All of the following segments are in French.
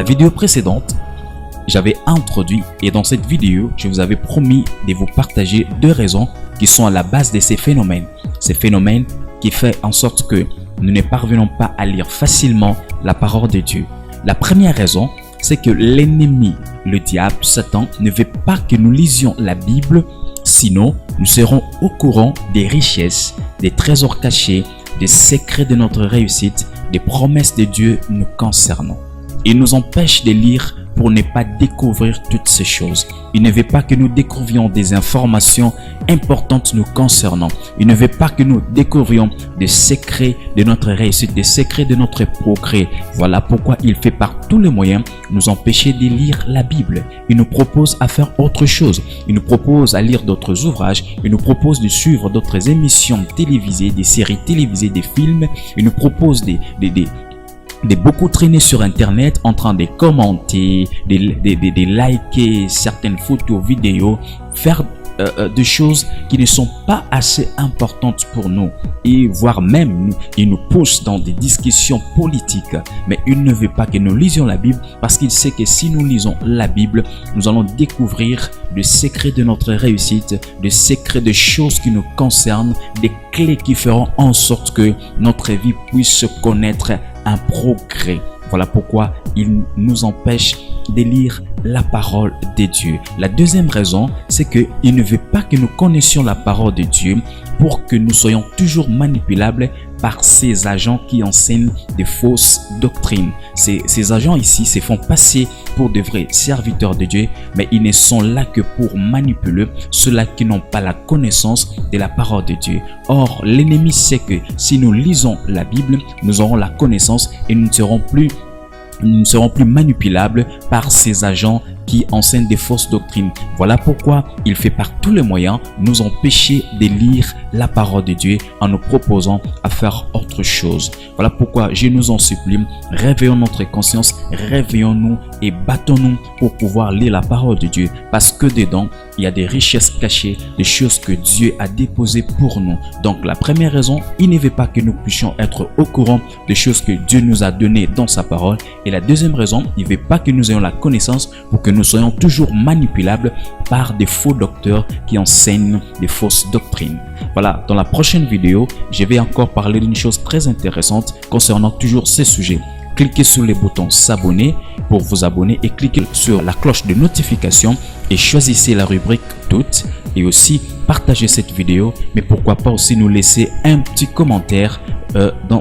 la vidéo précédente, j'avais introduit et dans cette vidéo, je vous avais promis de vous partager 2 raisons qui sont à la base de ces phénomènes. Ces phénomènes qui font en sorte que nous ne parvenons pas à lire facilement la parole de Dieu. La première raison, c'est que l'ennemi, le diable, Satan, ne veut pas que nous lisions la Bible, sinon nous serons au courant des richesses, des trésors cachés, des secrets de notre réussite, des promesses de Dieu nous concernant. Il nous empêche de lire pour ne pas découvrir toutes ces choses. Il ne veut pas que nous découvrions des informations importantes nous concernant. Il ne veut pas que nous découvrions des secrets de notre réussite, des secrets de notre progrès. Voilà pourquoi il fait par tous les moyens nous empêcher de lire la Bible. Il nous propose à faire autre chose. Il nous propose à lire d'autres ouvrages. Il nous propose de suivre d'autres émissions télévisées, des séries télévisées, des films. Il nous propose de beaucoup traîner sur internet en train de commenter, de liker certaines photos, vidéos, faire des choses qui ne sont pas assez importantes pour nous et voire même il nous pousse dans des discussions politiques. Mais il ne veut pas que nous lisions la Bible parce qu'il sait que si nous lisons la Bible, nous allons découvrir le secret de notre réussite, le secret des choses qui nous concernent, des clés qui feront en sorte que notre vie puisse connaître un progrès. Voilà pourquoi il nous empêche de lire la parole de Dieu. La deuxième raison, c'est qu'il ne veut pas que nous connaissions la parole de Dieu pour que nous soyons toujours manipulables par ces agents qui enseignent des fausses doctrines. Ces agents ici se font passer pour de vrais serviteurs de Dieu, mais ils ne sont là que pour manipuler ceux-là qui n'ont pas la connaissance de la parole de Dieu. Or, l'ennemi sait que si nous lisons la Bible, nous aurons la connaissance et nous ne serons plus manipulables par ces agents qui enseignent des fausses doctrines. Voilà pourquoi il fait par tous les moyens nous empêcher de lire la parole de Dieu en nous proposant à faire autre chose. Voilà pourquoi je nous en supplie, réveillons notre conscience, réveillons-nous et battons-nous pour pouvoir lire la parole de Dieu, parce que dedans, il y a des richesses cachées, des choses que Dieu a déposées pour nous. Donc la première raison, il ne veut pas que nous puissions être au courant des choses que Dieu nous a données dans sa parole. Et la deuxième raison, il ne veut pas que nous ayons la connaissance pour que nous soyons toujours manipulables par des faux docteurs qui enseignent des fausses doctrines. Voilà, dans la prochaine vidéo, je vais encore parler d'une chose très intéressante concernant toujours ces sujets. Cliquez sur le bouton s'abonner pour vous abonner et cliquez sur la cloche de notification et choisissez la rubrique toutes et aussi partagez cette vidéo, mais pourquoi pas aussi nous laisser un petit commentaire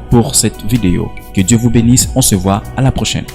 pour cette vidéo. Que Dieu vous bénisse, on se voit à la prochaine.